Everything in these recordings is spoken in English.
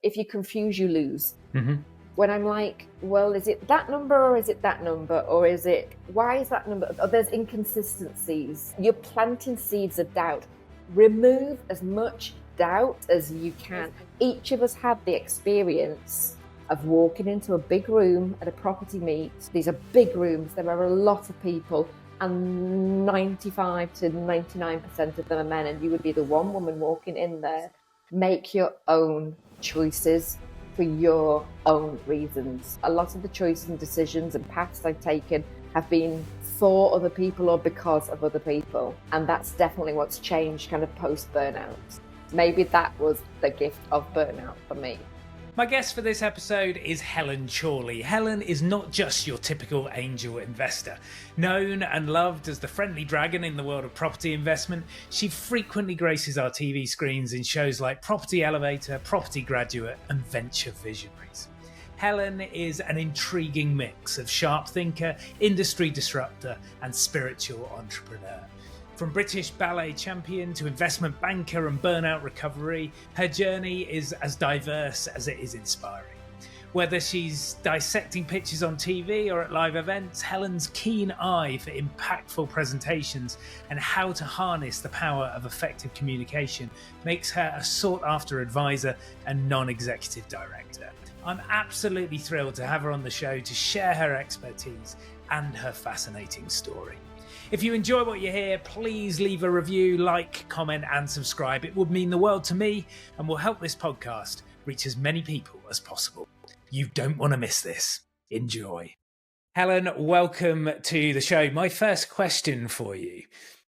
if you confuse, you lose. Mm-hmm. When I'm like, well, is it that number or is it that number? Or is it, why is that number? Or there's inconsistencies. You're planting seeds of doubt. Remove as much doubt as you can. Each of us have the experience of walking into a big room at a property meet. These are big rooms. There are a lot of people, and 95 to 99% of them are men, and you would be the one woman walking in there. Make your own choices for your own reasons. A lot of the choices and decisions and paths I've taken have been for other people or because of other people. And that's definitely what's changed kind of post-burnout. Maybe that was the gift of burnout for me. My guest for this episode is Helen Chorley. Helen is not just your typical angel investor. Known and loved as the friendly dragon in the world of property investment, she frequently graces our TV screens in shows like Property Elevator, Property Graduate and Venture Visionaries. Helen is an intriguing mix of sharp thinker, industry disruptor and spiritual entrepreneur. From British ballet champion to investment banker and burnout recovery, her journey is as diverse as it is inspiring. Whether she's dissecting pitches on TV or at live events, Helen's keen eye for impactful presentations and how to harness the power of effective communication makes her a sought-after advisor and non-executive director. I'm absolutely thrilled to have her on the show to share her expertise and her fascinating story. If you enjoy what you hear, please leave a review, like, comment and subscribe. It would mean the world to me and will help this podcast reach as many people as possible. You don't want to miss this. Enjoy. Helen, welcome to the show. My first question for you.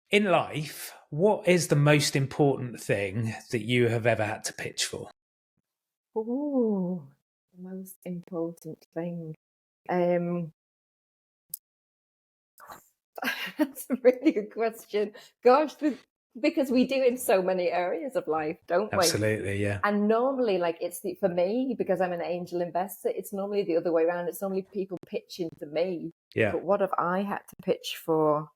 In life, what is the most important thing that you have ever had to pitch for? Ooh, the most important thing. That's a really good question. Gosh, because we do in so many areas of life, don't we? Absolutely, yeah. And normally, like for me, because I'm an angel investor, it's normally the other way around. It's normally people pitching to me. Yeah. But what have I had to pitch for?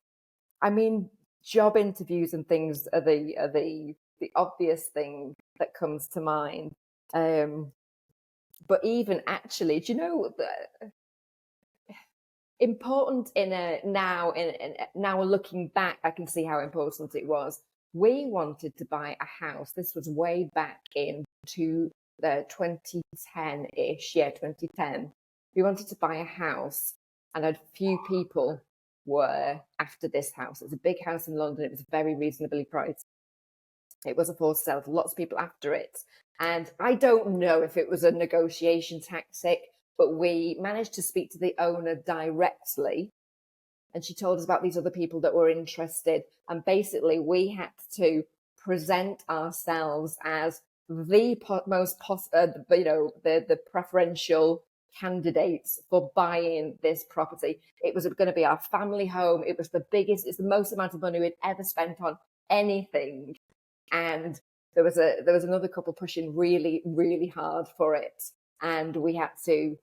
I mean, job interviews and things are the obvious thing that comes to mind. But even actually, do you know important now looking back, I can see how important it was. We wanted to buy a house. This was way back in 2010-ish. Yeah, 2010. We wanted to buy a house, and a few people were after this house. It was a big house in London. It was very reasonably priced. It was a for sale. Lots of people after it. And I don't know if it was a negotiation tactic, but we managed to speak to the owner directly, and she told us about these other people that were interested. And basically, we had to present ourselves as the the preferential candidates for buying this property. It was going to be our family home. It was it's the most amount of money we'd ever spent on anything. And there was another couple pushing really, really hard for it. And we had to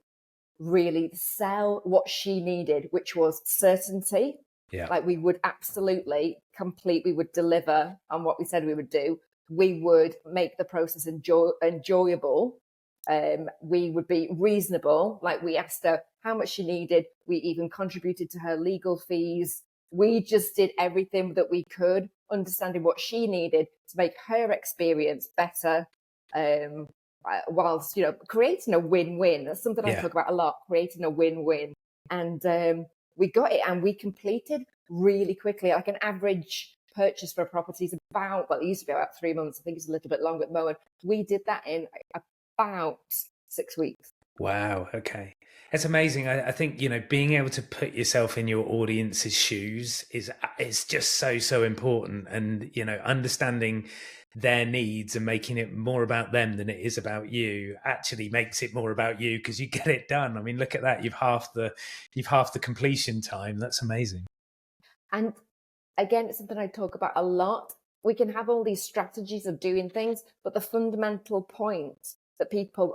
really sell what she needed, which was certainty. Yeah. Like we would absolutely we would deliver on what we said we would do. We would make the process enjoyable. We would be reasonable. Like we asked her how much she needed. We even contributed to her legal fees. We just did everything that we could, understanding what she needed to make her experience better. Whilst, creating a win-win. That's something I talk about a lot, creating a win-win. And we got it, and we completed really quickly. Like an average purchase for a property is about, it used to be about 3 months. I think it's a little bit longer at the moment. We did that in about 6 weeks. Wow. Okay. It's amazing. I think, being able to put yourself in your audience's shoes is just so important. And, understanding their needs and making it more about them than it is about you actually makes it more about you because you get it done. I mean, look at that. You've half the completion time. That's amazing. And again, it's something I talk about a lot. We can have all these strategies of doing things, but the fundamental point that people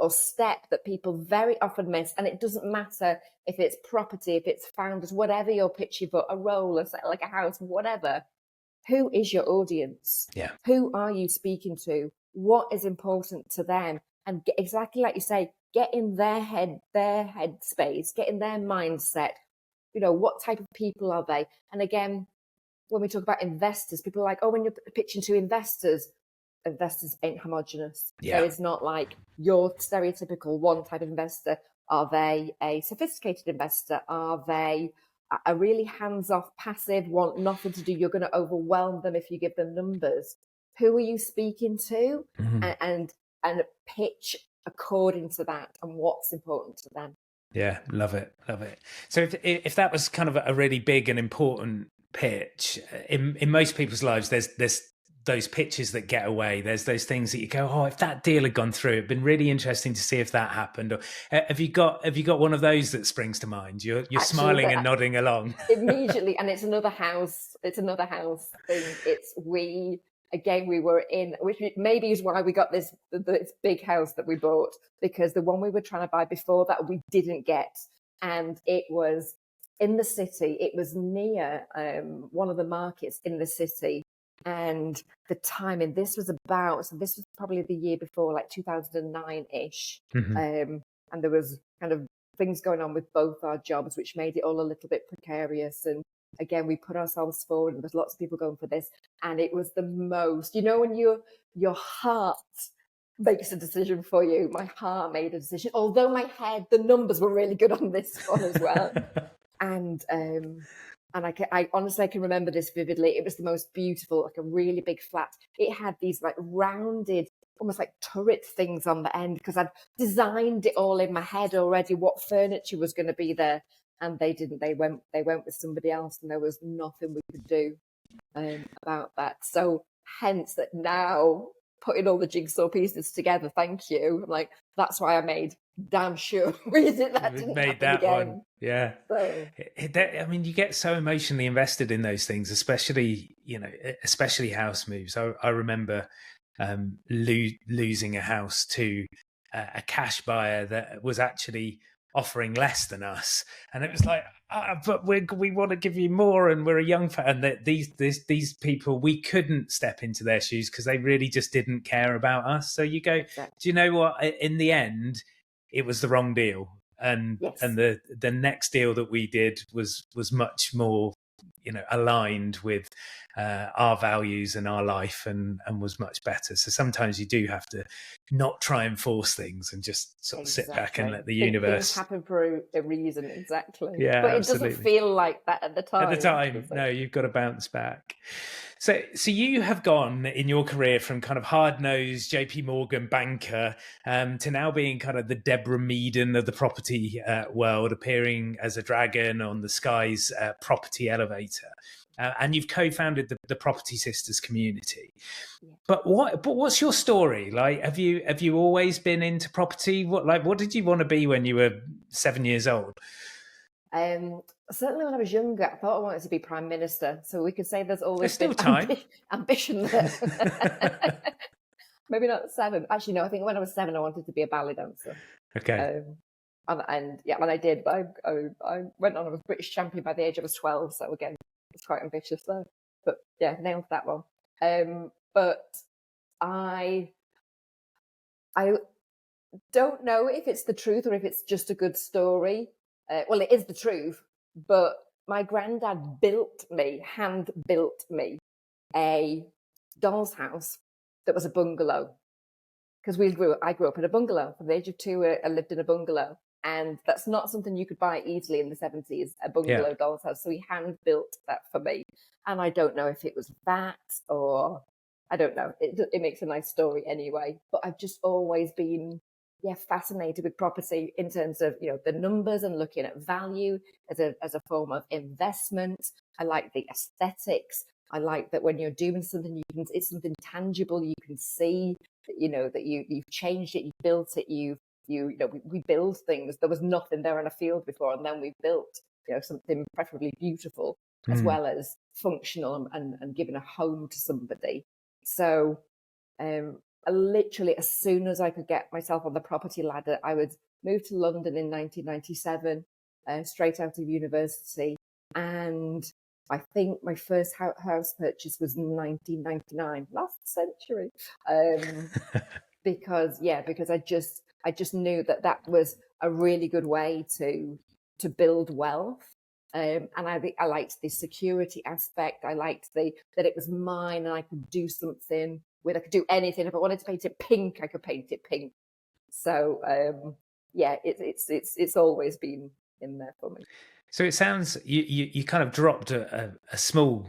very often miss, and it doesn't matter if it's property, if it's founders, whatever you're pitching for, a role, like a house, whatever. Who is your audience? Yeah. Who are you speaking to? What is important to them? and get, exactly like you say, get in their head space, get in their mindset. What type of people are they? And again, when we talk about investors, people are like, oh, when you're pitching to investors ain't homogenous. Yeah. There is not like your stereotypical one type of investor. Are they a sophisticated investor? Are they a really hands-off, passive, want nothing to do? You're going to overwhelm them if you give them numbers. Who are you speaking to? And pitch according to that and what's important to them. Yeah, love it. So if that was kind of a really big and important pitch, in most people's lives, there's those pitches that get away. There's those things that you go, oh, if that deal had gone through, it'd been really interesting to see if that happened. Or have you got one of those that springs to mind? You're actually smiling and nodding along immediately, and it's another house thing. We were in, which maybe is why we got this big house that we bought, because the one we were trying to buy before that we didn't get, and it was in the city. It was near one of the markets in the city, and the timing. This was probably the year before, like 2009-ish, and there was kind of things going on with both our jobs, which made it all a little bit precarious. And again, we put ourselves forward, and there's lots of people going for this. And it was the most, when your heart makes a decision for you. My heart made a decision, although my head, the numbers were really good on this one as well. And I honestly, I can remember this vividly. It was the most beautiful, like a really big flat. It had these like rounded, almost like turret things on the end, because I'd designed it all in my head already, what furniture was going to be there. And they didn't. They went with somebody else, and there was nothing we could do about that. So hence that now, putting all the jigsaw pieces together, thank you. I'm like, that's why I made damn sure we didn't made that again. One. Yeah. So. I mean, you get so emotionally invested in those things, especially house moves. I remember losing a house to a cash buyer that was actually offering less than us, and it was like, but we want to give you more, and we're a young fan. That these people, we couldn't step into their shoes because they really just didn't care about us. So you go, exactly. Do you know what? In the end, it was the wrong deal, and yes. And the next deal that we did was much more aligned with our values and our life, and was much better. So sometimes you do have to not try and force things and just sort of sit back and let the universe things happen for a reason. Exactly. Yeah, but absolutely. It doesn't feel like that at the time. No, you've got to bounce back. So you have gone in your career from kind of hard-nosed JP Morgan banker to now being kind of the Deborah Meaden of the property world, appearing as a dragon on the Sky's property elevator. And you've co-founded the Property Sisters community. Yeah. But what's your story? Like, have you always been into property? What did you want to be when you were 7 years old? Certainly when I was younger, I thought I wanted to be Prime Minister. So we could say there's always still time. Ambition there. Maybe not 7. Actually, no, I think when I was 7, I wanted to be a ballet dancer. Okay. And I did. But I went on, I was British champion by the age I was 12. So again, it's quite ambitious though. But yeah, nailed that one. But I don't know if it's the truth or if it's just a good story. Well, it is the truth, but my granddad hand built me a doll's house that was a bungalow, because I grew up in a bungalow. From the age of 2, I lived in a bungalow, and that's not something you could buy easily in the 70s, a bungalow doll's house. So he hand built that for me, and I don't know if it was that or I don't know. It makes a nice story anyway. But I've just always been fascinated with property in terms of the numbers and looking at value as a form of investment. I like the aesthetics. I like that when you're doing something, it's something tangible. You can see that you've changed it, you built it. We build things. There was nothing there in a field before, and then we built something preferably beautiful as well as functional and giving a home to somebody. So literally, as soon as I could get myself on the property ladder, I would move to London in 1997, straight out of university. And I think my first house purchase was in 1999, last century. because I just knew that was a really good way to build wealth. And I liked the security aspect. I liked that it was mine and I could do something with. I could do anything. If I wanted to paint it pink, I could paint it pink. So it's always been in there for me. So it sounds you kind of dropped a small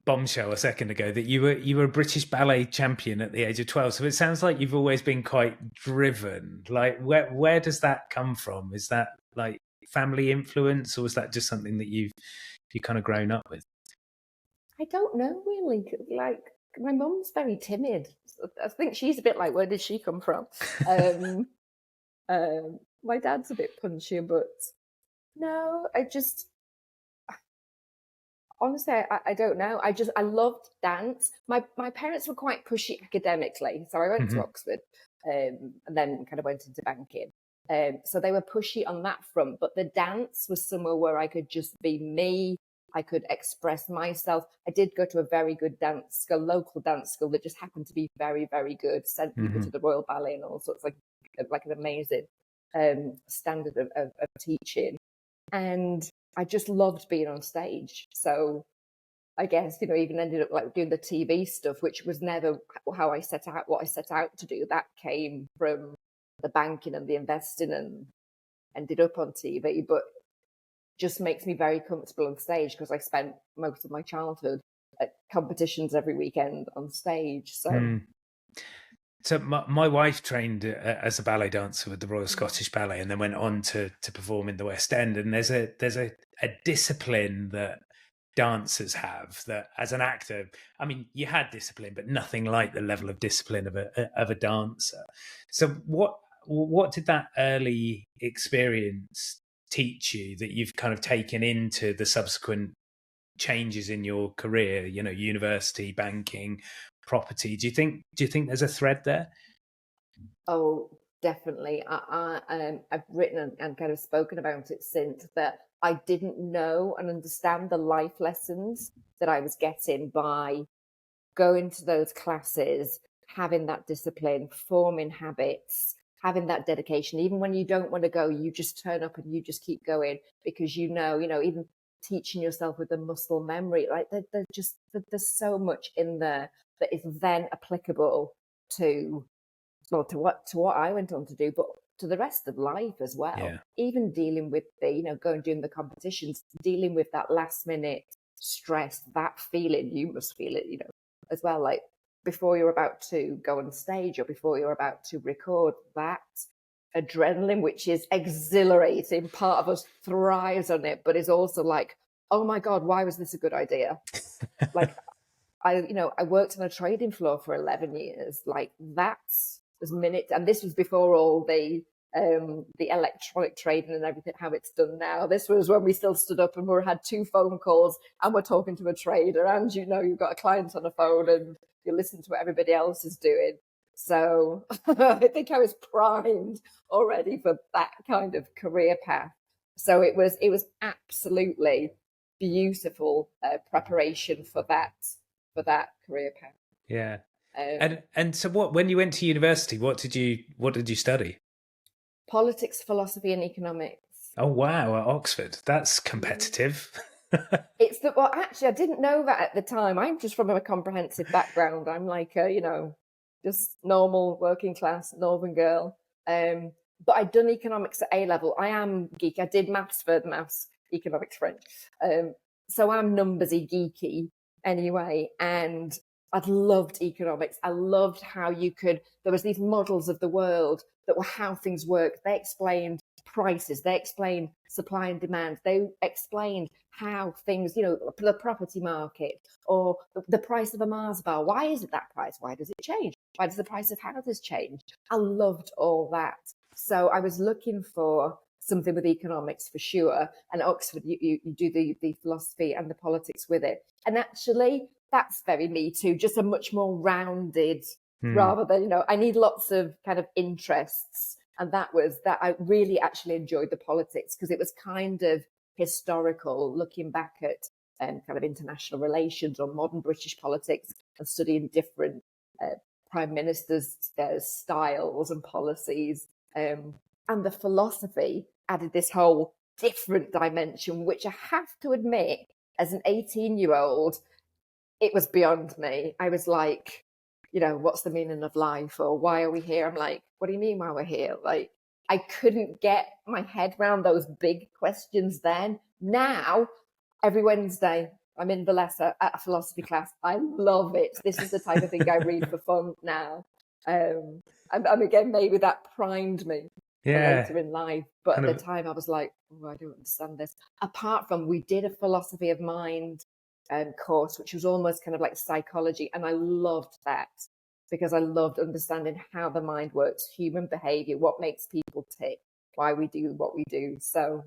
bombshell a second ago that you were a British ballet champion at the age of 12. So it sounds like you've always been quite driven. Like where does that come from? Is that like family influence, or is that just something that you kind of grown up with? I don't know really. Like my mum's very timid. I think she's a bit like, where did she come from? My dad's a bit punchier, but no, honestly, I don't know. I loved dance. My parents were quite pushy academically, so I went to Oxford, and then kind of went into banking. So they were pushy on that front, but the dance was somewhere where I could just be me. I could express myself. I did go to a very good dance school, local dance school that just happened to be very, very good. Sent people to the Royal Ballet and all sorts, like an amazing standard of teaching. And I just loved being on stage. So I guess, even ended up like doing the TV stuff, which was never how I set out, what I set out to do. That came from the banking and the investing and ended up on TV, but just makes me very comfortable on stage because I spent most of my childhood at competitions every weekend on stage. So. So my wife trained as a ballet dancer with the Royal Scottish Ballet, and then went on to perform in the West End. And there's a discipline that dancers have that, as an actor, I mean, you had discipline, but nothing like the level of discipline of a dancer. So what did that early experience teach you that you've kind of taken into the subsequent changes in your career? University, banking, property. Do you think there's a thread there? Oh, definitely. I've written and kind of spoken about it since, that I didn't know and understand the life lessons that I was getting by going to those classes, having that discipline, forming habits, having that dedication. Even when you don't want to go, you just turn up and you just keep going because even teaching yourself with the muscle memory, like there's so much in there that is then applicable to what I went on to do, but to the rest of life as well. Yeah. Even dealing with going doing the competitions, dealing with that last minute stress, that feeling, you must feel it, as well. Like before you're about to go on stage or before you're about to record, that adrenaline, which is exhilarating, part of us thrives on it, but is also like, oh my God, why was this a good idea? Like I worked on a trading floor for 11 years. Like that's as minute, and this was before all the electronic trading and everything, how it's done now. This was when we still stood up and we had 2 phone calls and we're talking to a trader, and you've got a client on the phone and you listen to what everybody else is doing. So I think I was primed already for that kind of career path. So it was absolutely beautiful preparation for that career path. Yeah. And so when you went to university, what did you study? Politics, philosophy, and economics. Oh wow, at Oxford. That's competitive. Actually, I didn't know that at the time. I'm just from a comprehensive background. I'm like just normal working class northern girl. But I'd done economics at A level. I am geek. I did maths, economics, French. So I'm numbersy, geeky anyway. And I'd loved economics. I loved how there was these models of the world that were how things work. They explained prices. They explained supply and demand. They explained how things, the property market or the price of a Mars bar. Why is it that price? Why does it change? Why does the price of houses change? I loved all that. So I was looking for something with economics for sure. And Oxford, you do the philosophy and the politics with it. And actually, that's very me too, just a much more rounded, rather than, I need lots of kind of interests. And that I really actually enjoyed the politics because it was kind of historical, looking back at kind of international relations or modern British politics and studying different prime ministers' styles and policies. And the philosophy added this whole different dimension, which I have to admit, as an 18-year-old, it was beyond me. I was like, what's the meaning of life, or why are we here? I'm like, what do you mean why we're here? Like, I couldn't get my head around those big questions then. Now, every Wednesday, I'm in Valletta at a philosophy class. I love it. This is the type of thing I read for fun now. And again, maybe that primed me for later in life. But at the time, I was like, oh, I don't understand this. Apart from, we did a philosophy of mind course, which was almost kind of like psychology. And I loved that because I loved understanding how the mind works, human behavior, what makes people tick, why we do what we do. So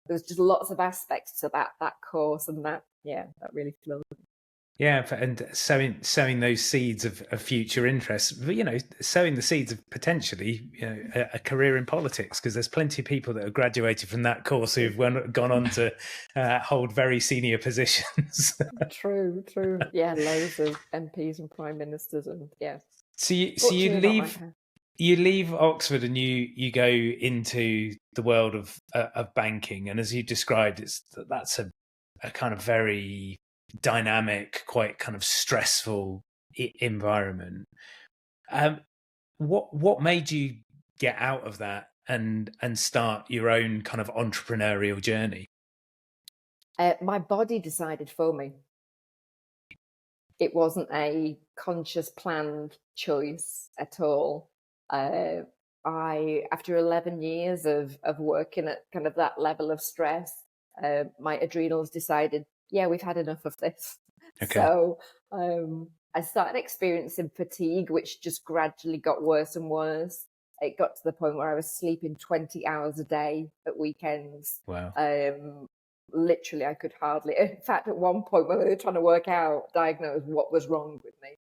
there was just lots of aspects to that course, and that really flowed. Yeah, and sowing those seeds of future interests, but, sowing the seeds of potentially, a career in politics, because there's plenty of people that have graduated from that course who've gone on to hold very senior positions. True. Yeah, loads of MPs and prime ministers, and yeah. So you leave Oxford and you go into the world of banking, and as you described, that's a kind of very dynamic, quite kind of stressful environment. What made you get out of that and start your own kind of entrepreneurial journey? My body decided for me. It wasn't a conscious, planned choice at all. After 11 years of working at kind of that level of stress, my adrenals decided, we've had enough of this. Okay. So I started experiencing fatigue, which just gradually got worse and worse. It got to the point where I was sleeping 20 hours a day at weekends. Wow. Literally, I could hardly. In fact, at one point when they were trying to diagnose what was wrong with me,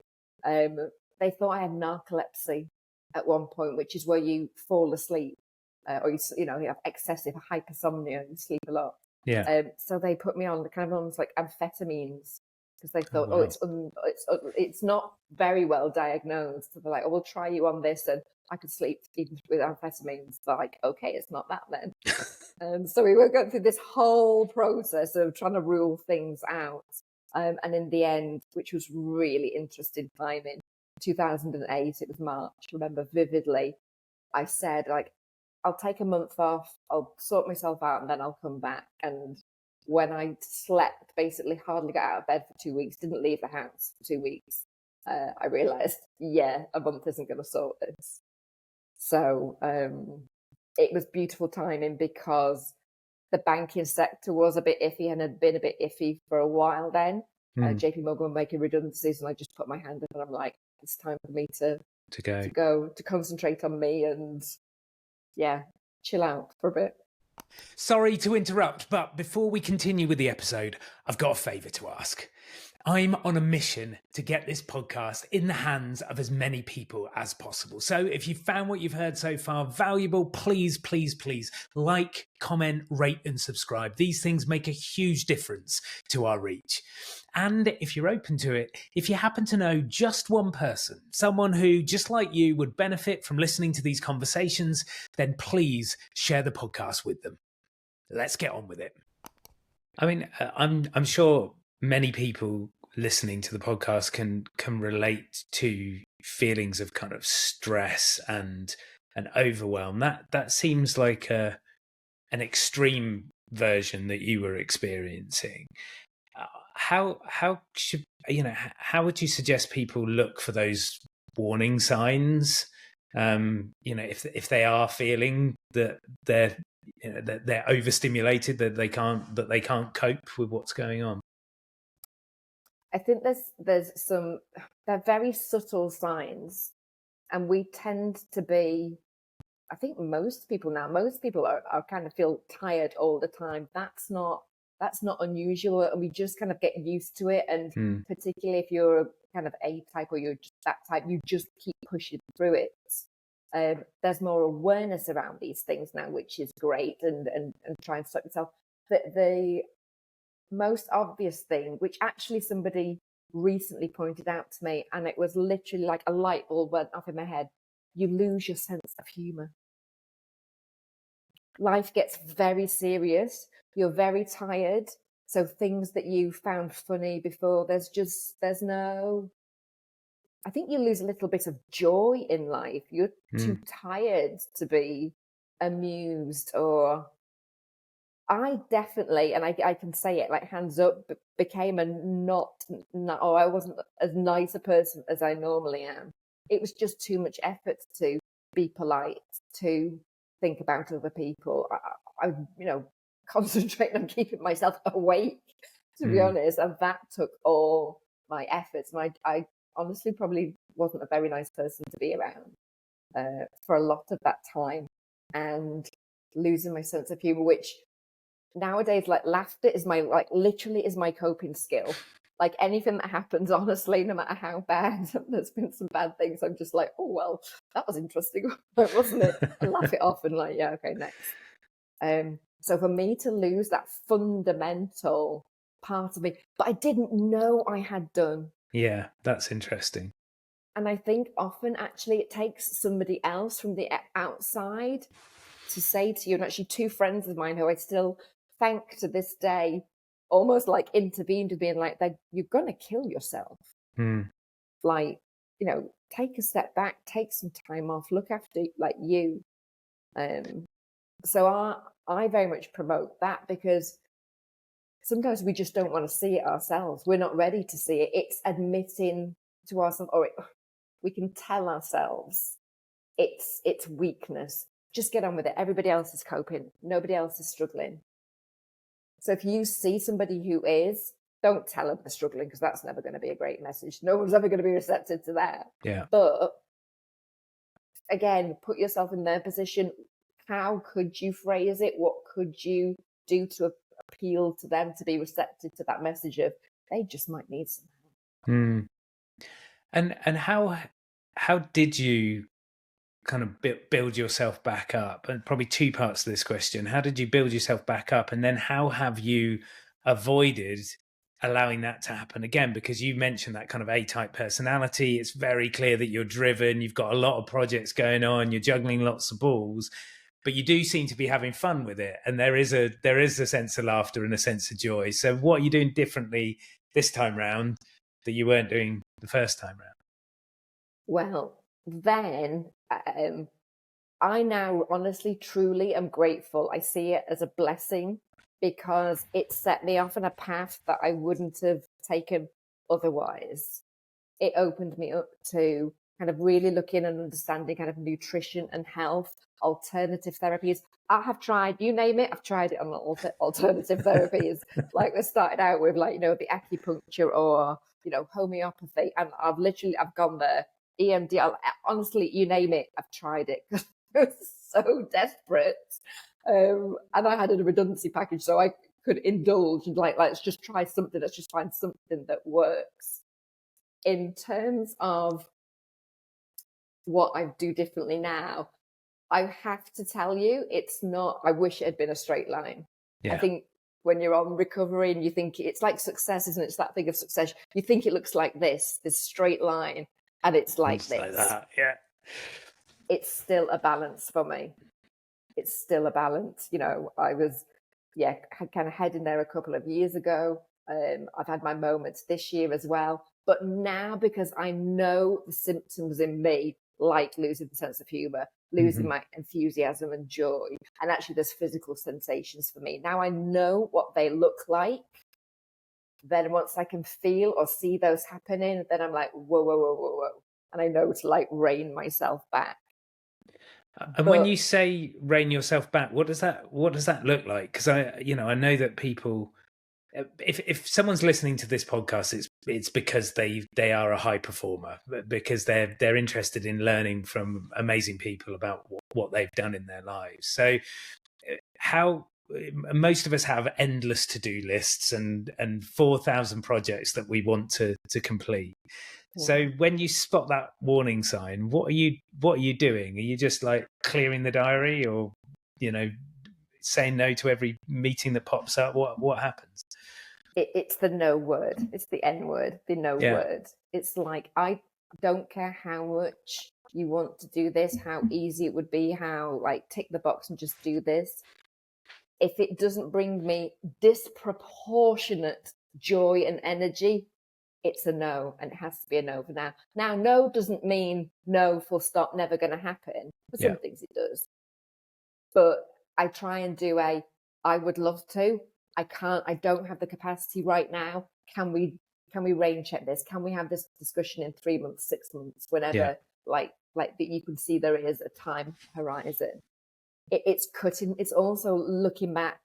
they thought I had narcolepsy at one point, which is where you fall asleep, or you have excessive hypersomnia and you sleep a lot. Yeah. So they put me on kind of almost like amphetamines because they thought, it's not very well diagnosed. So they're like, we'll try you on this, and I could sleep even with amphetamines. Like, okay, it's not that then. So we were going through this whole process of trying to rule things out. And in the end, which was really interesting timing, 2008, it was March, I remember vividly, I said, like, I'll take a month off, I'll sort myself out, and then I'll come back. And when I slept, basically hardly got out of bed for 2 weeks, didn't leave the house for 2 weeks, I realised, a month isn't going to sort this. So it was beautiful timing because the banking sector was a bit iffy and had been a bit iffy for a while then. JP Morgan were making redundancies, and I just put my hand up and I'm like, it's time for me to concentrate on me and chill out for a bit. Sorry to interrupt, but before we continue with the episode, I've got a favour to ask. I'm on a mission to get this podcast in the hands of as many people as possible. So if you found what you've heard so far valuable, please, please, please like, comment, rate and subscribe. These things make a huge difference to our reach. And if you're open to it, if you happen to know just one person, someone who, just like you, would benefit from listening to these conversations, then please share the podcast with them. Let's get on with it. I mean, I'm sure many people listening to the podcast can relate to feelings of kind of stress and overwhelm. That seems like an extreme version that you were experiencing. How would you suggest people look for those warning signs? If they are feeling that they're overstimulated, that they can't cope with what's going on. I think they're very subtle signs, and we tend to be, I think most people are kind of feel tired all the time. That's not unusual, and we just kind of get used to it. And particularly if you're kind of A type or you're just that type, you just keep pushing through it. There's more awareness around these things now, which is great, and try and stop yourself. The most obvious thing, which actually somebody recently pointed out to me, and it was literally like a light bulb went off in my head. You lose your sense of humor. Life gets very serious. You're very tired. So things that you found funny before, there's no, I think you lose a little bit of joy in life. You're too tired to be amused. Or I definitely, and I can say it like hands up, became a or I wasn't as nice a person as I normally am. It was just too much effort to be polite, to think about other people. I concentrate on keeping myself awake, to be honest. And that took all my efforts. And I honestly probably wasn't a very nice person to be around for a lot of that time, and losing my sense of humor, which nowadays, like, laughter is literally is my coping skill. Like, anything that happens, honestly, no matter how bad, there's been some bad things, I'm just like, oh, well, that was interesting, wasn't it? And laugh it off and like, yeah, okay, next. So for me to lose that fundamental part of me, but I didn't know I had done. Yeah, that's interesting. And I think often actually it takes somebody else from the outside to say to you, and actually two friends of mine who I still thank to this day, almost like intervened with being like, you're going to kill yourself. Like, take a step back, take some time off, look after like you. So I very much promote that, because sometimes we just don't want to see it ourselves. We're not ready to see it. It's admitting to ourselves, or we can tell ourselves it's weakness. Just get on with it. Everybody else is coping. Nobody else is struggling. So if you see somebody who is, don't tell them they're struggling, because that's never going to be a great message. No one's ever going to be receptive to that. Yeah. But again, put yourself in their position. How could you phrase it? What could you do to appeal to them to be receptive to that message of they just might need some help? And how did you kind of build yourself back up? And probably two parts to this question. How did you build yourself back up? And then how have you avoided allowing that to happen again? Because you mentioned that kind of A-type personality. It's very clear that you're driven. You've got a lot of projects going on. You're juggling lots of balls, but you do seem to be having fun with it. And there is a sense of laughter and a sense of joy. So what are you doing differently this time round that you weren't doing the first time round? Well, then I now honestly, truly am grateful. I see it as a blessing, because it set me off on a path that I wouldn't have taken otherwise. It opened me up to kind of really looking and understanding kind of nutrition and health, alternative therapies. I have tried, you name it, I've tried it on alternative therapies. Like, we started out with the acupuncture or, homeopathy. And I've gone there. EMDR, honestly, you name it, I've tried it. I was so desperate. And I had a redundancy package, so I could indulge and let's just try something. Let's just find something that works. In terms of what I do differently now, I have to tell you, it's not, I wish it had been a straight line. Yeah. I think when you're on recovery and you think it's like success, isn't it? It's that thing of success. You think it looks like this straight line, and it's like this. Like that, yeah. It's still a balance for me. It's still a balance. I was, kind of heading there a couple of years ago. I've had my moments this year as well. But now, because I know the symptoms in me, like losing the sense of humor, losing my enthusiasm and joy, and actually there's physical sensations for me. Now I know what they look like. Then once I can feel or see those happening, then I'm like, whoa, whoa, whoa, whoa, whoa. And I know to rein myself back. And when you say rein yourself back, what does that look like? Because I know that people, if someone's listening to this podcast, it's because they are a high performer, because they're interested in learning from amazing people about what they've done in their lives. So how most of us have endless to-do lists and 4,000 projects that we want to complete. So when you spot that warning sign, what are you doing? Are you just clearing the diary, or saying no to every meeting that pops up? What happens? It's the no word. It's the N word, the no word. It's like, I don't care how much you want to do this, how easy it would be, how like tick the box and just do this. If it doesn't bring me disproportionate joy and energy, it's a no, and it has to be a no for now. Now, no doesn't mean no, full stop, never going to happen. For some things it does. But I try and do I would love to. I can't, I don't have the capacity right now. Can we rain check this? Can we have this discussion in 3 months, 6 months, whenever, like that you can see there is a time horizon. It's cutting, it's also looking at,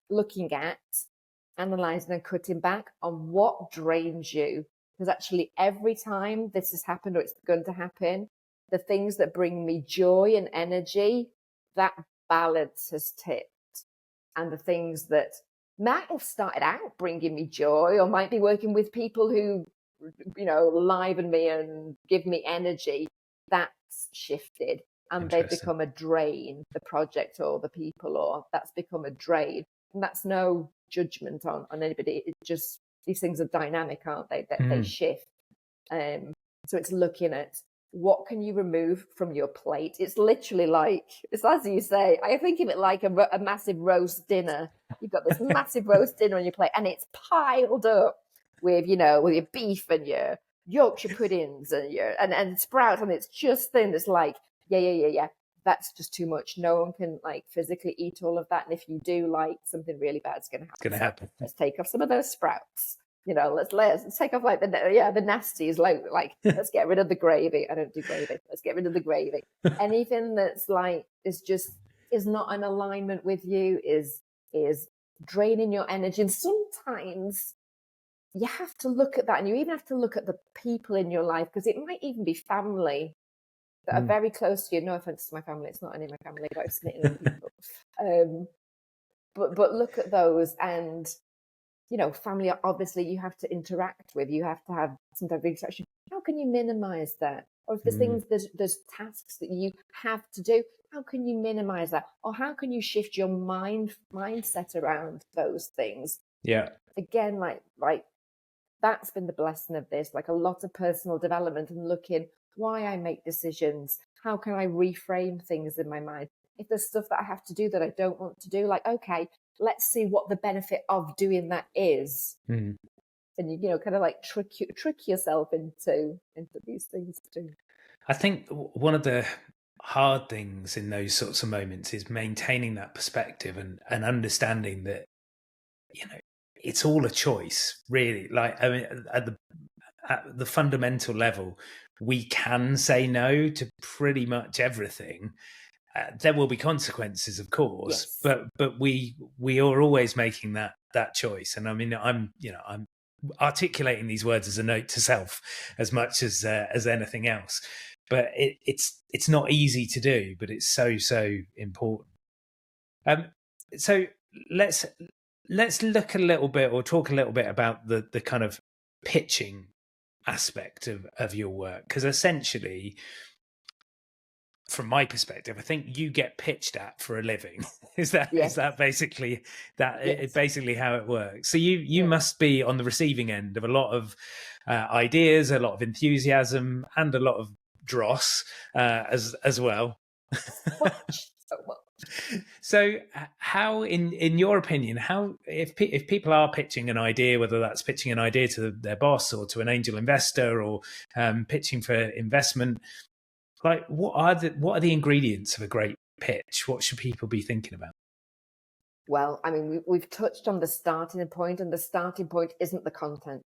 analysing and cutting back on what drains you. Because actually every time this has happened or it's going to happen, the things that bring me joy and energy, that balance has tipped. And the things that might have started out bringing me joy or might be working with people who, liven me and give me energy, that's shifted. And they've become a drain, the project or the people, or that's become a drain. And that's no judgment on anybody. It just, these things are dynamic, aren't they? They shift. So it's looking at what can you remove from your plate. It's literally like, it's as you say, I think of it like a massive roast dinner. You've got this massive roast dinner on your plate and it's piled up with, with your beef and your Yorkshire puddings and sprouts, and it's just thin. It's like, yeah. That's just too much. No one can like physically eat all of that. And if you do, like, something really bad's going to happen. It's going to happen. Let's take off some of those sprouts. Let's take off like the nasties. Like let's get rid of the gravy. I don't do gravy. Let's get rid of the gravy. Anything that's like is not in alignment with you is draining your energy. And sometimes you have to look at that, and you even have to look at the people in your life, because it might even be family that are very close to you. No offense to my family, it's not any of my family, but I've seen it in people. But look at those, and family, obviously you have to interact with, you have to have some type of interaction. How can you minimize that? Or if there's things, there's tasks that you have to do, how can you minimize that? Or how can you shift your mindset around those things? Yeah. Again, like that's been the blessing of this, like a lot of personal development and looking why I make decisions. How can I reframe things in my mind? If there's stuff that I have to do that I don't want to do, like, okay, let's see what the benefit of doing that is. And you kind of like trick yourself into these things too. I think one of the hard things in those sorts of moments is maintaining that perspective and understanding that it's all a choice, really. Like, I mean, at the fundamental level, we can say no to pretty much everything. There will be consequences, of course, but we are always making that choice. And I mean, I'm articulating these words as a note to self as much as anything else. But it's not easy to do, but it's so important. So let's look a little bit, or talk a little bit about the kind of pitching aspect of your work, because essentially, from my perspective, I think you get pitched at for a living. Is that basically that? Yes. Basically how it works. So you must be on the receiving end of a lot of ideas, a lot of enthusiasm, and a lot of dross as well. So how, in your opinion, how if people are pitching an idea, whether that's pitching an idea to their boss or to an angel investor, or pitching for investment, like what are the ingredients of a great pitch? What should people be thinking about? Well, I mean, we've touched on the starting point, and the starting point isn't the content.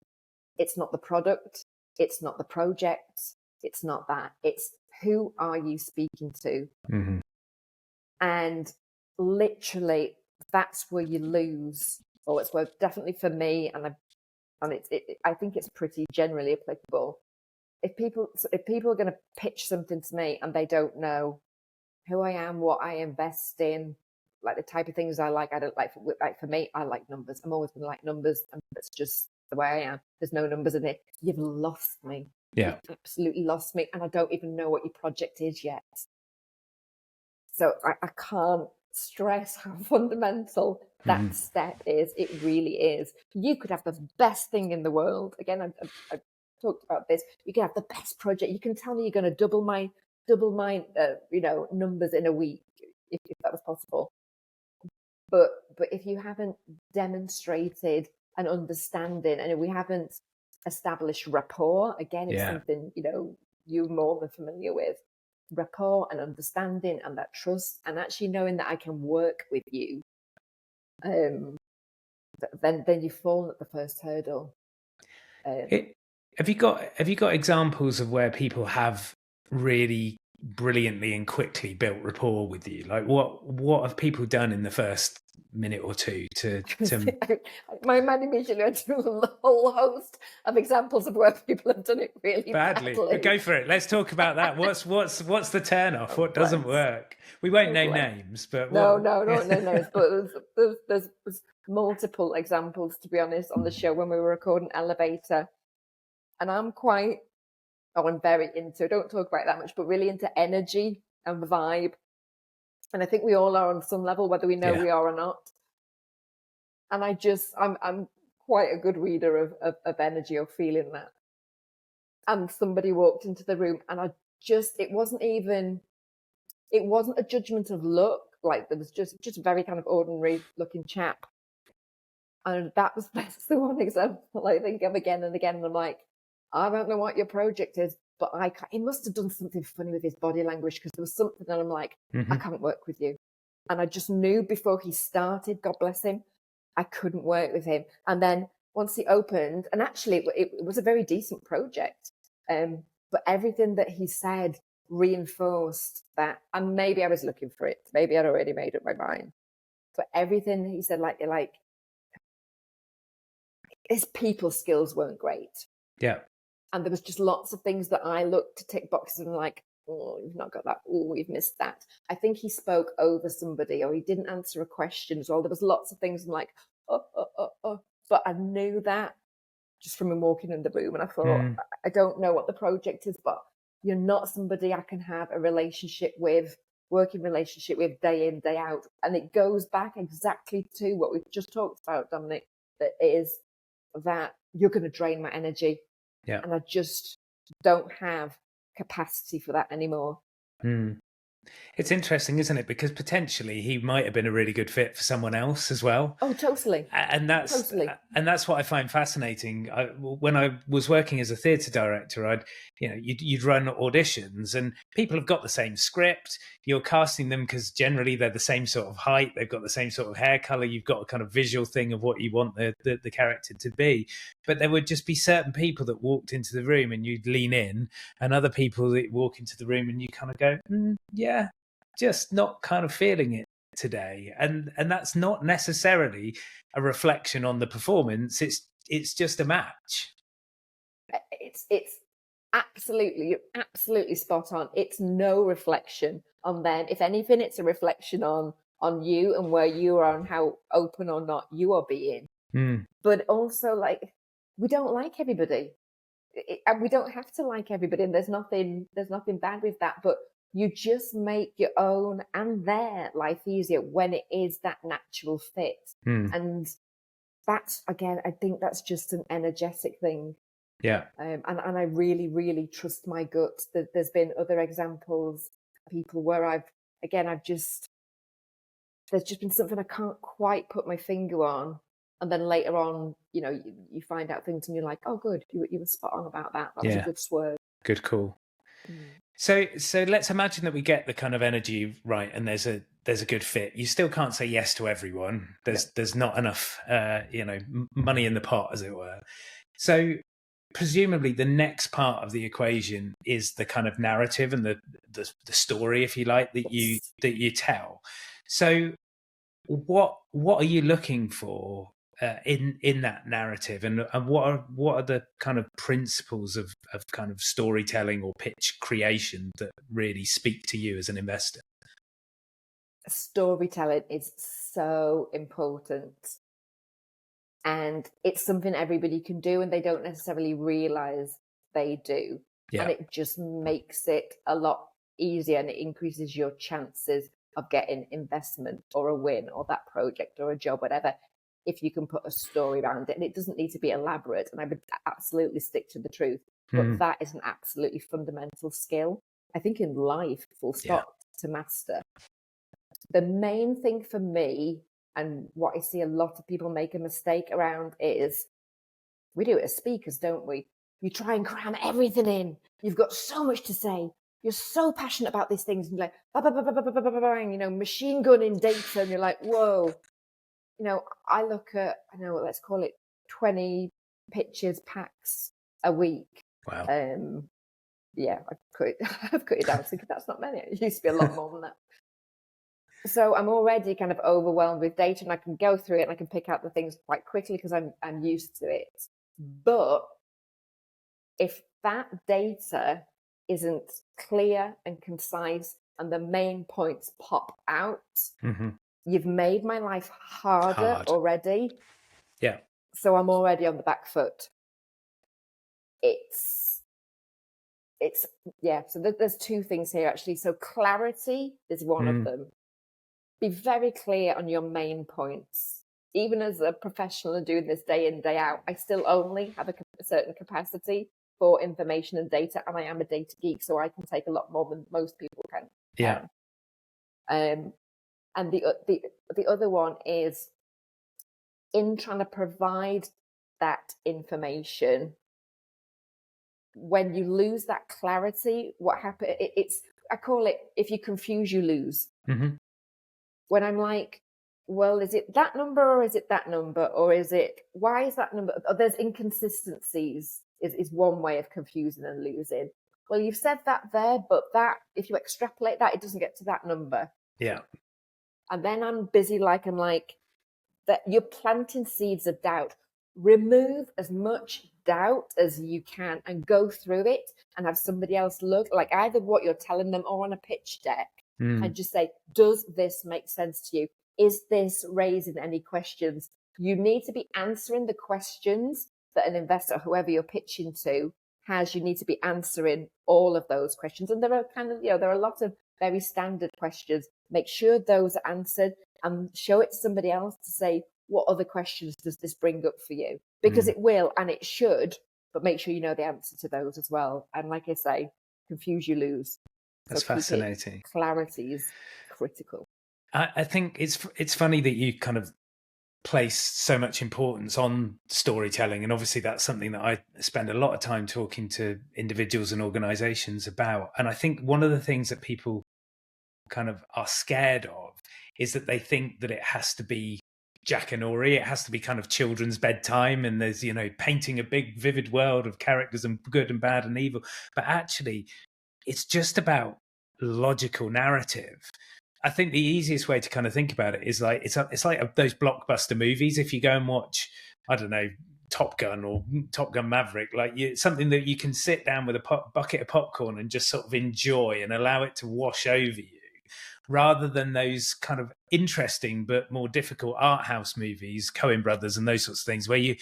It's not the product. It's not the project. It's not that. It's who are you speaking to? Mm-hmm. And literally, that's where you lose. Or it's where, definitely for me, and I think it's pretty generally applicable. If people are going to pitch something to me and they don't know who I am, what I invest in, like the type of things I like don't like. For me, I like numbers. I'm always going to like numbers, and that's just the way I am. There's no numbers in it. You've lost me. Yeah, you've absolutely lost me, and I don't even know what your project is yet. So I can't stress how fundamental that step is. It really is. You could have the best thing in the world. Again, I've talked about this. You can have the best project. You can tell me you're going to double my numbers in a week if that was possible. But if you haven't demonstrated an understanding, and if we haven't established rapport, again, it's something you're more than familiar with. Rapport and understanding and that trust, and actually knowing that I can work with you, then you've fallen at the first hurdle. Have you got examples of where people have really brilliantly and quickly built rapport with you? Like what have people done in the first minute or two to my mind immediately went through a whole host of examples of where people have done it really badly. But go for it. Let's talk about that. What's the turn off? What doesn't work? We won't name names, but no names. But there's multiple examples, to be honest, on the show when we were recording Elevator. And I'm very into, I don't talk about it that much, but really into energy and the vibe. And I think we all are on some level, whether we know we are or not. And I'm quite a good reader of energy or feeling that. And somebody walked into the room, and it wasn't a judgment of look. Like, there was just a very kind of ordinary looking chap. And that's the one example I think of again and again. And I'm like, I don't know what your project is, but he must have done something funny with his body language, because there was something that I'm like, I can't work with you. And I just knew before he started, God bless him, I couldn't work with him. And then once he opened, and actually it was a very decent project, but everything that he said reinforced that. And maybe I was looking for it. Maybe I'd already made up my mind. But everything he said, like his people skills weren't great. Yeah. And there was just lots of things that I looked to tick boxes and like, oh, you've not got that. Oh, you've missed that. I think he spoke over somebody, or he didn't answer a question as well. There was lots of things I'm like, oh. But I knew that just from him walking in the room. And I thought, I don't know what the project is, but you're not somebody I can have a working relationship with day in, day out. And it goes back exactly to what we've just talked about, Dominic, that is that you're going to drain my energy. Yeah. And I just don't have capacity for that anymore. It's interesting, isn't it? Because potentially he might have been a really good fit for someone else as well. Oh, totally. And that's what I find fascinating. When I was working as a theatre director, you'd run auditions, and people have got the same script. You're casting them because generally they're the same sort of height. They've got the same sort of hair color. You've got a kind of visual thing of what you want the character to be. But there would just be certain people that walked into the room and you'd lean in, and other people that walk into the room and you kind of go, yeah, just not kind of feeling it today. And that's not necessarily a reflection on the performance. It's just a match. It's absolutely spot on. It's no reflection on them. If anything, it's a reflection on you and where you are and how open or not you are being. But also, like, we don't like everybody, and we don't have to like everybody, and there's nothing bad with that. But you just make your own and their life easier when it is that natural fit. And that's, again, I think that's just an energetic thing. Yeah. And I really, really trust my gut. There's been other examples, people where there's just been something I can't quite put my finger on. And then later on, you find out things and you're like, oh, good, you were spot on about that. That was a good swerve. Good call. So let's imagine that we get the kind of energy right, and there's a good fit. You still can't say yes to everyone. There's not enough, money in the pot, as it were. So presumably the next part of the equation is the kind of narrative and the story, if you like, that you tell. So what are you looking for in that narrative, and what are the kind of principles of kind of storytelling or pitch creation that really speak to you as an investor? Storytelling is so important, and it's something everybody can do, and they don't necessarily realize they do. And it just makes it a lot easier, and it increases your chances of getting investment or a win or that project or a job, whatever, if you can put a story around it. And it doesn't need to be elaborate, and I would absolutely stick to the truth, but that is an absolutely fundamental skill, I think, in life, full stop, to master. The main thing for me, and what I see a lot of people make a mistake around, is we do it as speakers, don't we? You try and cram everything in. You've got so much to say. You're so passionate about these things, and you're like, bah, bah, bah, bah, bah, bah, bah, bah, bah, you know, machine gun in data, and you're like, whoa. You know, I look at, I know, let's call it 20 pitches packs a week. Wow. Yeah, I've cut it down because that's not many. It used to be a lot more than that. So I'm already kind of overwhelmed with data, and I can go through it and I can pick out the things quite quickly because I'm used to it. But if that data isn't clear and concise and the main points pop out, you've made my life harder already. Yeah. So I'm already on the back foot. So there's two things here, actually. So clarity is one of them. Be very clear on your main points. Even as a professional and doing this day in, day out, I still only have a certain capacity for information and data, and I am a data geek, so I can take a lot more than most people can. Yeah. And the other one is, in trying to provide that information, when you lose that clarity, what happens? I call it, if you confuse, you lose. When I'm like, well, is it that number or is it that number? Or is it, why is that number? Or there's inconsistencies is one way of confusing and losing. Well, you've said that there, but that, if you extrapolate that, it doesn't get to that number. Yeah. And then I'm busy, I'm like, that you're planting seeds of doubt. Remove as much doubt as you can and go through it and have somebody else look, like either what you're telling them or on a pitch deck, and just say, does this make sense to you? Is this raising any questions? You need to be answering the questions that an investor, whoever you're pitching to, has. You need to be answering all of those questions. And there are there are a lot of very standard questions. Make sure those are answered and show it to somebody else to say, what other questions does this bring up for you? Because it will, and it should, but make sure you know the answer to those as well. And like I say, confuse, you lose. That's fascinating. Clarity is critical. I think it's funny that you kind of place so much importance on storytelling, and obviously that's something that I spend a lot of time talking to individuals and organizations about. And I think one of the things that people kind of are scared of is that they think that it has to be Jackanory, it has to be kind of children's bedtime, and there's, painting a big vivid world of characters and good and bad and evil. But actually, it's just about logical narrative. I think the easiest way to kind of think about it is like, it's like those blockbuster movies. If you go and watch, I don't know, Top Gun or Top Gun Maverick, something that you can sit down with a bucket of popcorn and just sort of enjoy and allow it to wash over you, rather than those kind of interesting but more difficult art house movies, Coen Brothers and those sorts of things, where you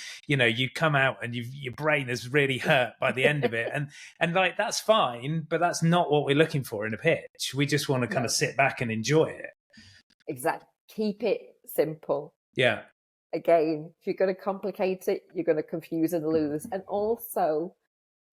come out and your brain is really hurt by the end of it, and like, that's fine, but that's not what we're looking for in a pitch. We just want to kind of sit back and enjoy it. Exactly. Keep it simple. Yeah. Again, if you're going to complicate it, you're going to confuse and lose. And also,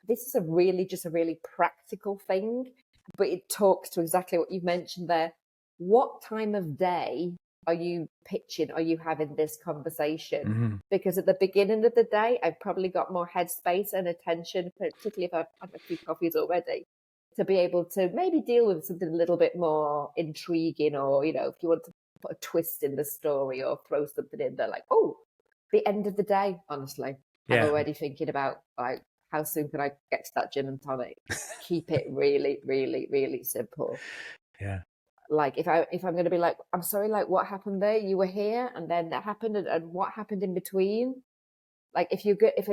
this is a really practical thing, but it talks to exactly what you've mentioned there. What time of day are you pitching? Are you having this conversation? Because at the beginning of the day, I've probably got more headspace and attention, particularly if I've had a few coffees already, to be able to maybe deal with something a little bit more intriguing, or, if you want to put a twist in the story or throw something in there, like, the end of the day, honestly. Yeah. I'm already thinking about, like, how soon can I get to that gin and tonic? Keep it really, really, really simple. Yeah. Like, if I'm going to be like, I'm sorry, like, what happened there? You were here, and then that happened, and what happened in between? Like, if you're going to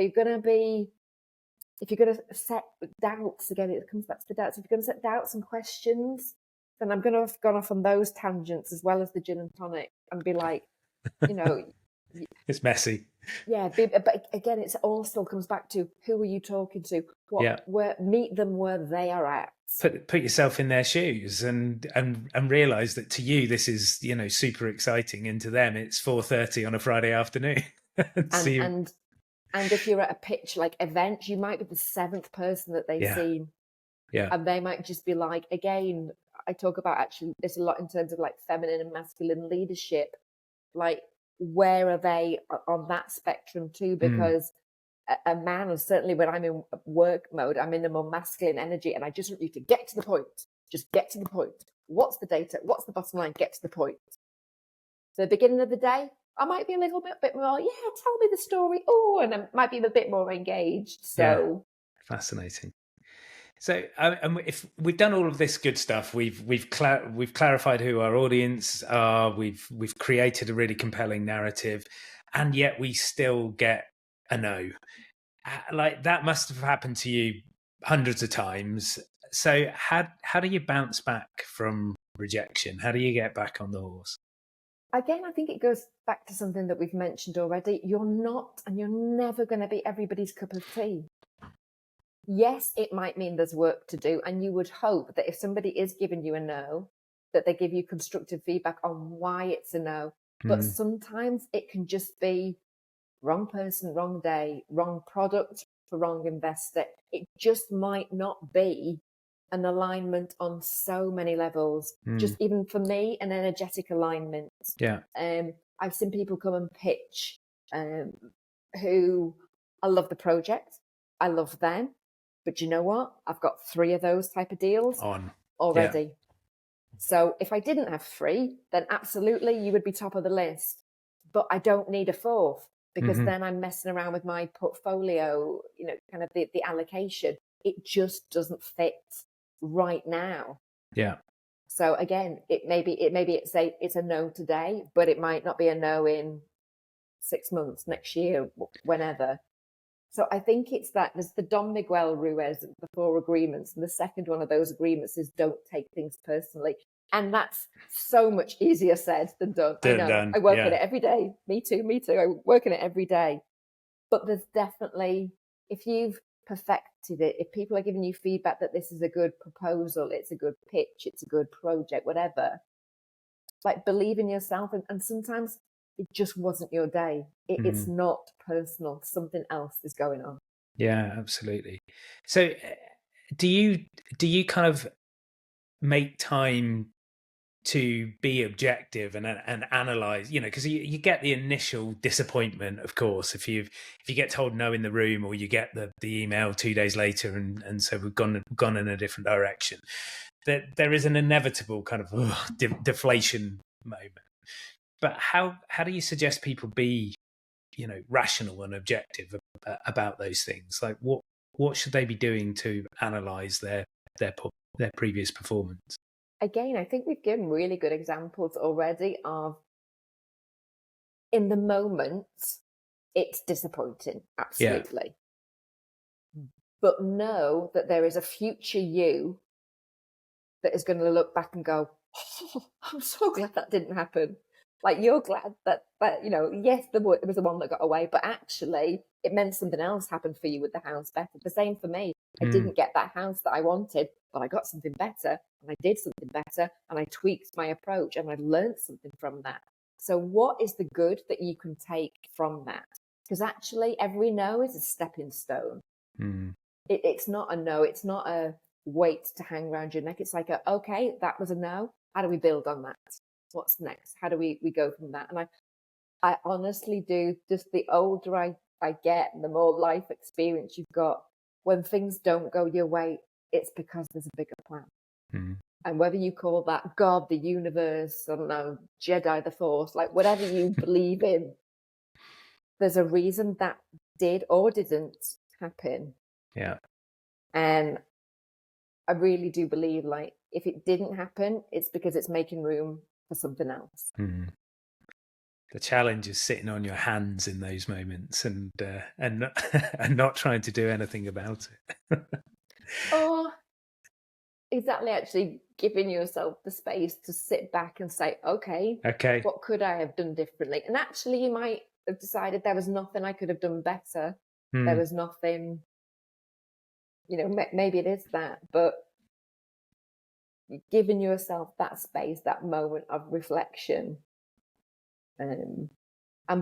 set doubts, again, it comes back to the doubts. If you're going to set doubts and questions, then I'm going to have gone off on those tangents as well as the gin and tonic, and be like, it's messy. Yeah, but again, it all still comes back to who are you talking to? Yeah. Meet them where they are at. Put yourself in their shoes and realize that to you this is, you know, super exciting, and to them it's 4:30 on a Friday afternoon. And See, and if you're at a pitch like event, you might be the seventh person that they've yeah, seen, yeah, and they might just be like, again, I talk about actually this a lot in terms of like feminine and masculine leadership. Like, where are they on that spectrum too? Because a man, and certainly when I'm in work mode, I'm in a more masculine energy, and I just want you to get to the point. Just get to the point. What's the data? What's the bottom line? Get to the point. So the beginning of the day, I might be a little bit more, yeah, tell me the story. Oh, and I might be a bit more engaged. yeah. So Fascinating. So, if we've done all of this good stuff, we've clarified who our audience are, we've created a really compelling narrative, and yet we still get a no. Like, that must have happened to you hundreds of times. So, how do you bounce back from rejection? How do you get back on the horse? again, I think it goes back to something that we've mentioned already. You're not, and you're never going to be everybody's cup of tea. Yes, it might mean there's work to do, and you would hope that if somebody is giving you a no, that they give you constructive feedback on why it's a no. But sometimes it can just be wrong person, wrong day, wrong product for wrong investor. It just might not be an alignment on so many levels. Just even for me, an energetic alignment. Yeah. I've seen people come and pitch who I love the project, I love them, but you know what? I've got 3 of those type of deals On already. Yeah. So if I didn't have 3, then absolutely you would be top of the list. But I don't need a 4th, because then I'm messing around with my portfolio, you know, kind of the allocation. It just doesn't fit right now. Yeah. So again, it's a no today, but it might not be a no in 6 months, next year, whenever. So I think it's that there's the Don Miguel Ruiz, the 4 agreements, and the second one of those agreements is don't take things personally. And that's so much easier said than done. I know. Done. I work Yeah. in it every day. Me too. I work in it every day. But there's definitely, if you've perfected it, if people are giving you feedback that this is a good proposal, it's a good pitch, it's a good project, whatever, like, believe in yourself. And sometimes it just wasn't your day. It's not personal. Something else is going on. Yeah, absolutely. So do you kind of make time to be objective and analyze, you know, because you get the initial disappointment, of course, if you get told no in the room, or you get the email 2 days later and so we've gone in a different direction, that there is an inevitable kind of deflation moment. But how do you suggest people be, you know, rational and objective about those things? Like, what should they be doing to analyze their previous performance? Again, I think we've given really good examples already of, in the moment, it's disappointing, absolutely. Yeah. But know that there is a future you that is going to look back and go, oh, I'm so glad that didn't happen. Like, you're glad that you know, yes, there was the one that got away, but actually it meant something else happened for you with the house better. The same for me. I didn't get that house that I wanted, but I got something better, and I did something better, and I tweaked my approach, and I learned something from that. So what is the good that you can take from that? Because actually every no is a stepping stone. It's not a no. It's not a weight to hang around your neck. It's like, okay, that was a no. How do we build on that? What's next? How do we go from that? And I honestly do. Just the older I get, and the more life experience you've got, when things don't go your way, it's because there's a bigger plan. And whether you call that God, the universe, I don't know, Jedi, the Force, like whatever you believe in, there's a reason that did or didn't happen. Yeah. And I really do believe, like, if it didn't happen, it's because it's making room for something else. The challenge is sitting on your hands in those moments and not trying to do anything about it. Or exactly, actually giving yourself the space to sit back and say, okay, what could I have done differently? And actually, you might have decided there was nothing I could have done better. There Mm. was nothing, maybe it is that, but giving yourself that space, that moment of reflection, and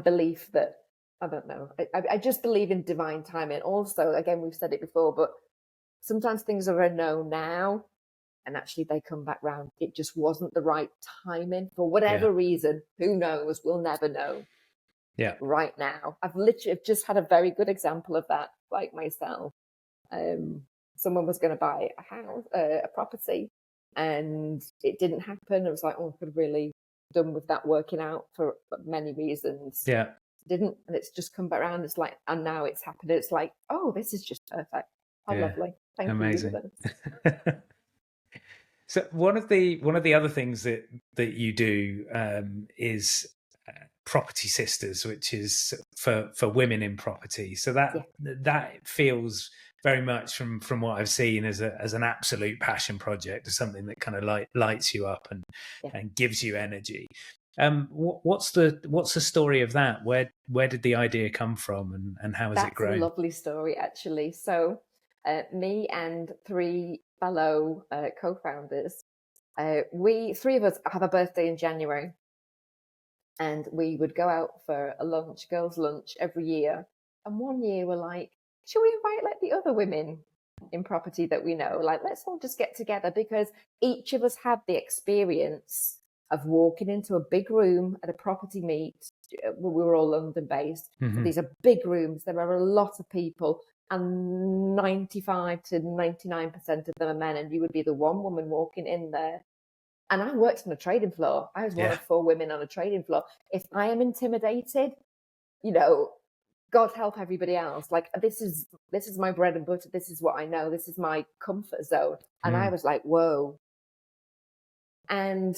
belief that, I don't know, I just believe in divine timing. Also, again, we've said it before, but sometimes things are a no now, and actually they come back round. It just wasn't the right timing for whatever reason. Who knows? We'll never know. Yeah. Right now, I've literally just had a very good example of that, like myself. Someone was going to buy a house, a property, and it didn't happen. It was like, oh, I could really done with that working out for many reasons. Yeah. Didn't, and it's just come back around. It's like, and now it's happened. It's like, oh, this is just perfect. How lovely. Thank Amazing. you. So one of the other things that you do is Property Sisters, which is for women in property. So that feels very much from what I've seen as an absolute passion project, as something that kind of lights you up and gives you energy. What's the story of that? Where did the idea come from, and how has it grown? That's a lovely story, actually. So me and 3 fellow co-founders, we 3 of us have a birthday in January, and we would go out for a lunch, girls' lunch, every year. And one year we're like, should we invite like the other women in property that we know? Like, let's all just get together, because each of us had the experience of walking into a big room at a property meet. We were all London based. Mm-hmm. So these are big rooms. There are a lot of people, and 95 to 99% of them are men. And you would be the one woman walking in there. And I worked on a trading floor. I was one of 4 women on a trading floor. If I am intimidated, God help everybody else. Like, this is my bread and butter. This is what I know. This is my comfort zone. And I was like, whoa. And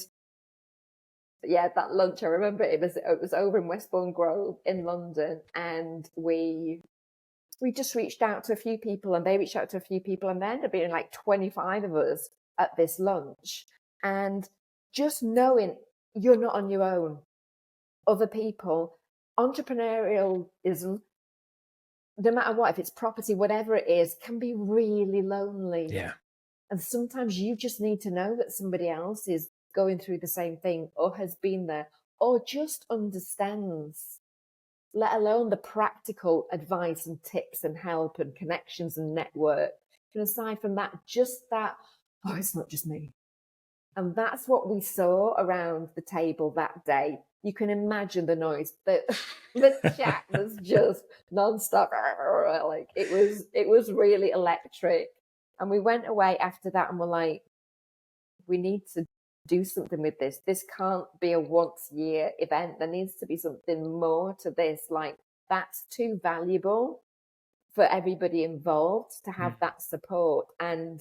that lunch, I remember it was over in Westbourne Grove in London, and we just reached out to a few people, and they reached out to a few people, and there ended up being like 25 of us at this lunch. And just knowing you're not on your own, other people, entrepreneurialism, no matter what, if it's property, whatever it is, can be really lonely. Yeah. And sometimes you just need to know that somebody else is going through the same thing, or has been there, or just understands, let alone the practical advice and tips and help and connections and network. And aside from that, just that, oh, it's not just me. And that's what we saw around the table that day. You can imagine the noise. The chat was just nonstop. Like, it was really electric. And we went away after that and were like, we need to do something with this. This can't be a once a year event. There needs to be something more to this. Like, that's too valuable for everybody involved to have that support. And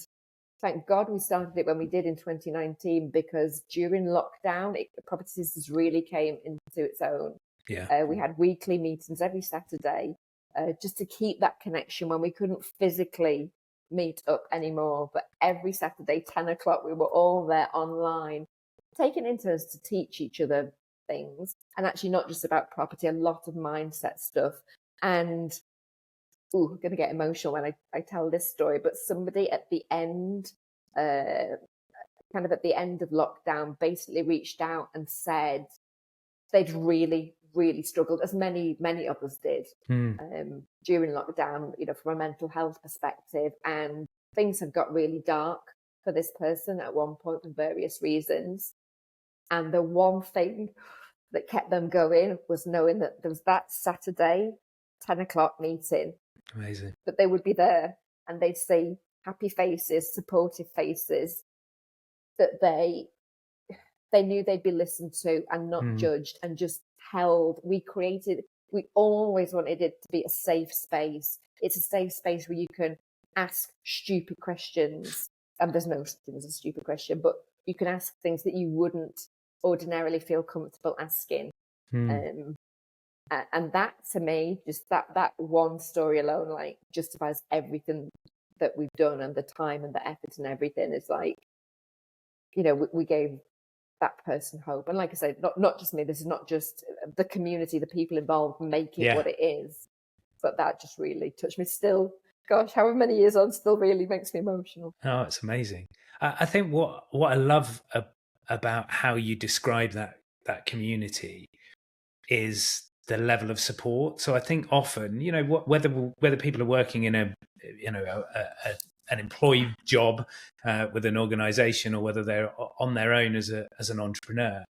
thank God we started it when we did in 2019, because during lockdown, Property Sisters really came into its own. Yeah. We had weekly meetings every Saturday, just to keep that connection when we couldn't physically meet up anymore. But every Saturday, 10 o'clock, we were all there online, taking in turns to teach each other things. And actually not just about property, a lot of mindset stuff. And I'm going to get emotional when I tell this story, but somebody at the end, kind of at the end of lockdown, basically reached out and said they'd really, really struggled, as many of us did, during lockdown, from a mental health perspective. And things had got really dark for this person at one point for various reasons. And the one thing that kept them going was knowing that there was that Saturday 10 o'clock meeting. Amazing. That they would be there, and they'd see happy faces, supportive faces, that they knew they'd be listened to and not judged, and just held. We always wanted it to be a safe space. It's a safe space where you can ask stupid questions. And there's no such thing as a stupid question, but you can ask things that you wouldn't ordinarily feel comfortable asking. And that, to me, just that one story alone, like, justifies everything that we've done, and the time and the effort and everything. Is like, we gave that person hope. And like I said, not just me. This is not just the community, the people involved make it Yeah. what it is. But that just really touched me. Still, gosh, however many years on, still really makes me emotional. Oh, it's amazing. I think what I love about how you describe that community is the level of support. So I think often, whether people are working in an employee job with an organization, or whether they're on their own as an entrepreneur,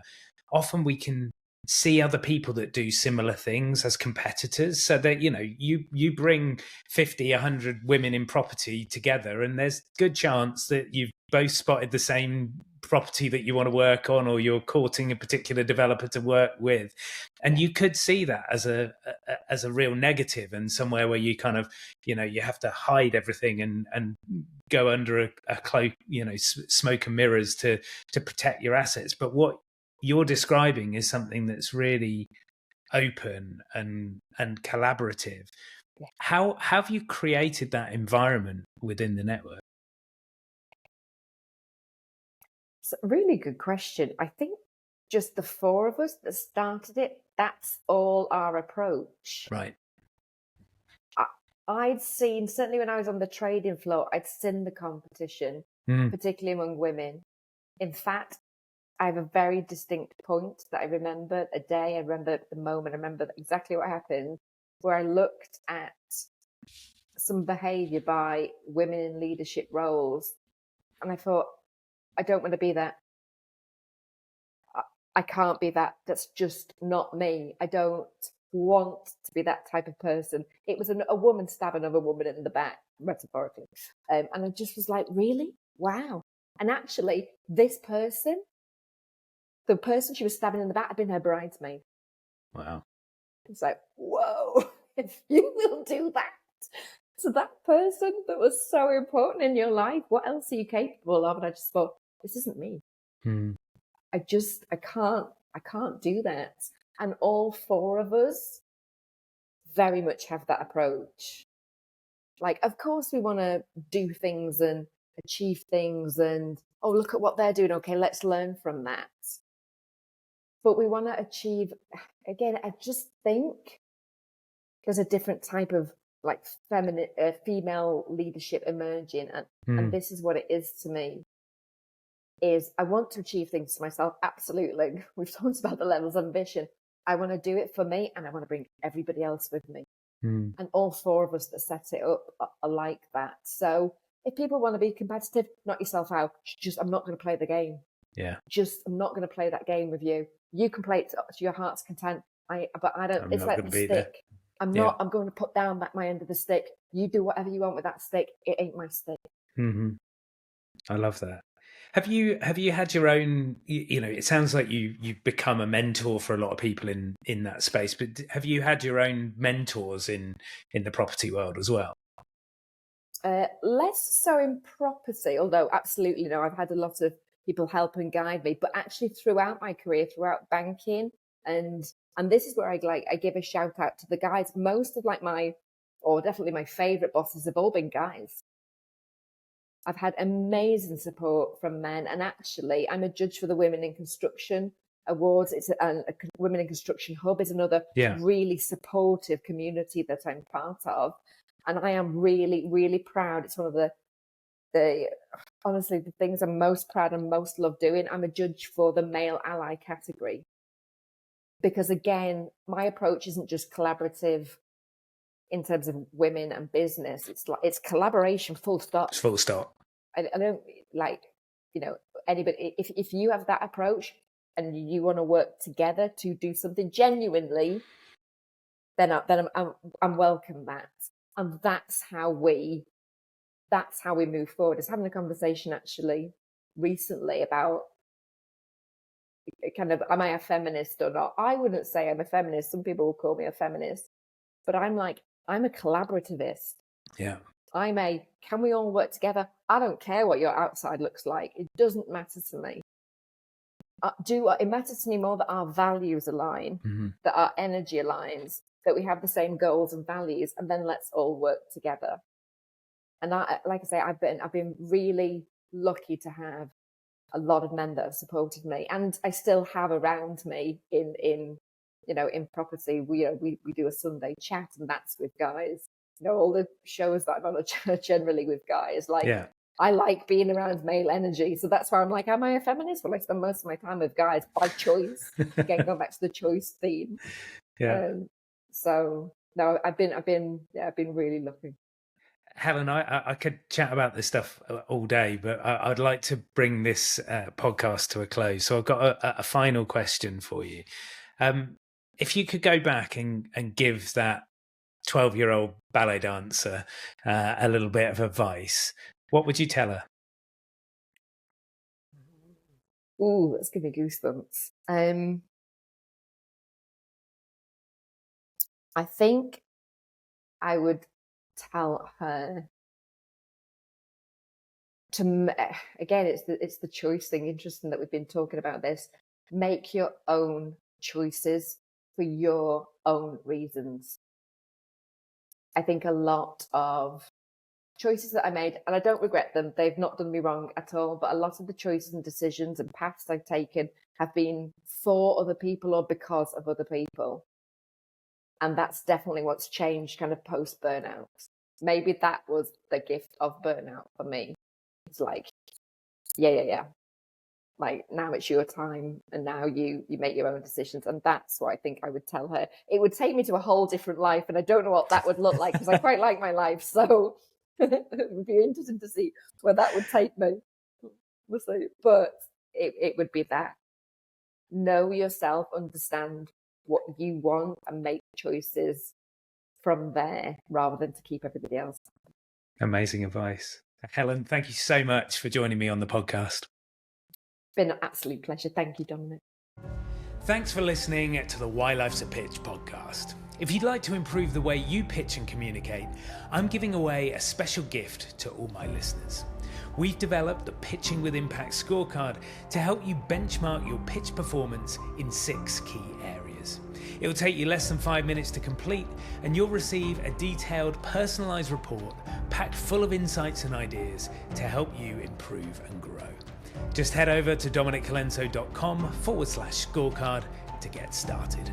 often we can see other people that do similar things as competitors, so that you bring 50, 100 women in property together, and there's good chance that you've both spotted the same property that you want to work on, or you're courting a particular developer to work with, and you could see that as a real negative, and somewhere where you kind of you have to hide everything and go under a cloak, smoke and mirrors to protect your assets. But what you're describing is something that's really open and collaborative. How have you created that environment within the network? It's a really good question. I think just the four of us that started it, that's all our approach. Right. I'd seen, certainly when I was on the trading floor, I'd seen the competition, particularly among women. In fact, I have a very distinct point that I remember a day, I remember the moment, I remember exactly what happened, where I looked at some behaviour by women in leadership roles, and I thought, I don't want to be that. I can't be that. That's just not me. I don't want to be that type of person. It was a woman stabbing another woman in the back, metaphorically. And I just was like, really? Wow. And actually, this person, the person she was stabbing in the back, had been her bridesmaid. Wow. It's like, whoa, if you will do that to that person that was so important in your life, what else are you capable of? And I just thought, this isn't me. I can't do that. And all four of us very much have that approach. Like, of course we want to do things and achieve things and, oh, look at what they're doing. Okay, let's learn from that. But we want to achieve, again, I just think there's a different type of like female leadership emerging. And this is what it is to me. Is I want to achieve things for myself. Absolutely. We've talked about the levels of ambition. I want to do it for me, and I want to bring everybody else with me. And all four of us that set it up are like that. So if people want to be competitive, knock yourself out. I'm not going to play the game. Yeah. I'm not going to play that game with you. You can play it to your heart's content. But I don't. It's like the stick. There. I'm not. I'm going to put down my end of the stick. You do whatever you want with that stick. It ain't my stick. I love that. Have you had your own, it sounds like you've become a mentor for a lot of people in that space, but have you had your own mentors in the property world as well? Less so in property, although absolutely, I've had a lot of people help and guide me, but actually throughout my career, throughout banking, and this is where I give a shout out to the guys. Most of definitely my favorite bosses have all been guys. I've had amazing support from men, and actually I'm a judge for the Women in Construction Awards. It's a Women in Construction Hub is another really supportive community that I'm part of, and I am really, really proud. It's one of the honestly the things I'm most proud and most love doing. I'm a judge for the male ally category, because again, my approach isn't just collaborative in terms of women and business. It's collaboration, full stop. It's full stop. I don't anybody. If you have that approach and you want to work together to do something genuinely, then I'm welcome that, and that's how we move forward. I was having a conversation actually recently about kind of, am I a feminist or not? I wouldn't say I'm a feminist. Some people will call me a feminist, but I'm a collaborativist. Yeah. Can we all work together? I don't care what your outside looks like. It doesn't matter to me. It matters to me more that our values align, that our energy aligns, that we have the same goals and values, and then let's all work together. And like I say, I've been really lucky to have a lot of men that have supported me, and I still have around me in in property, we do a Sunday chat, and that's with guys. All the shows that I'm on are generally with guys. Like, Yeah. I like being around male energy, so that's why I'm like, am I a feminist? Well, I spend most of my time with guys by choice. Again, going back to the choice theme. Yeah. So no, I've been really lucky. Helen, I could chat about this stuff all day, but I'd like to bring this podcast to a close. So I've got a final question for you. If you could go back and give that 12-year-old ballet dancer a little bit of advice, what would you tell her? Ooh, that's giving me goosebumps. I think I would tell her to, again, it's the choice thing. Interesting that we've been talking about this. Make your own choices for your own reasons. I think a lot of choices that I made, and I don't regret them, they've not done me wrong at all, but a lot of the choices and decisions and paths I've taken have been for other people or because of other people. And that's definitely what's changed kind of post burnout. Maybe that was the gift of burnout for me. It's like, yeah. Like, now it's your time, and now you make your own decisions. And that's what I think I would tell her. It would take me to a whole different life, and I don't know what that would look like, because I quite like my life. So it would be interesting to see where that would take me. We'll see. But it would be that. Know yourself, understand what you want, and make choices from there rather than to keep everybody else. Amazing advice. Helen, thank you so much for joining me on the podcast. Been an absolute pleasure. Thank you, Dominic. Thanks for listening to the Why Life's a Pitch podcast. If you'd like to improve the way you pitch and communicate, I'm giving away a special gift to all my listeners. We've developed the Pitching with Impact scorecard to help you benchmark your pitch performance in 6 key areas. It will take you less than 5 minutes to complete, and you'll receive a detailed, personalised report packed full of insights and ideas to help you improve and grow. Just head over to dominiccolenso.com/scorecard to get started.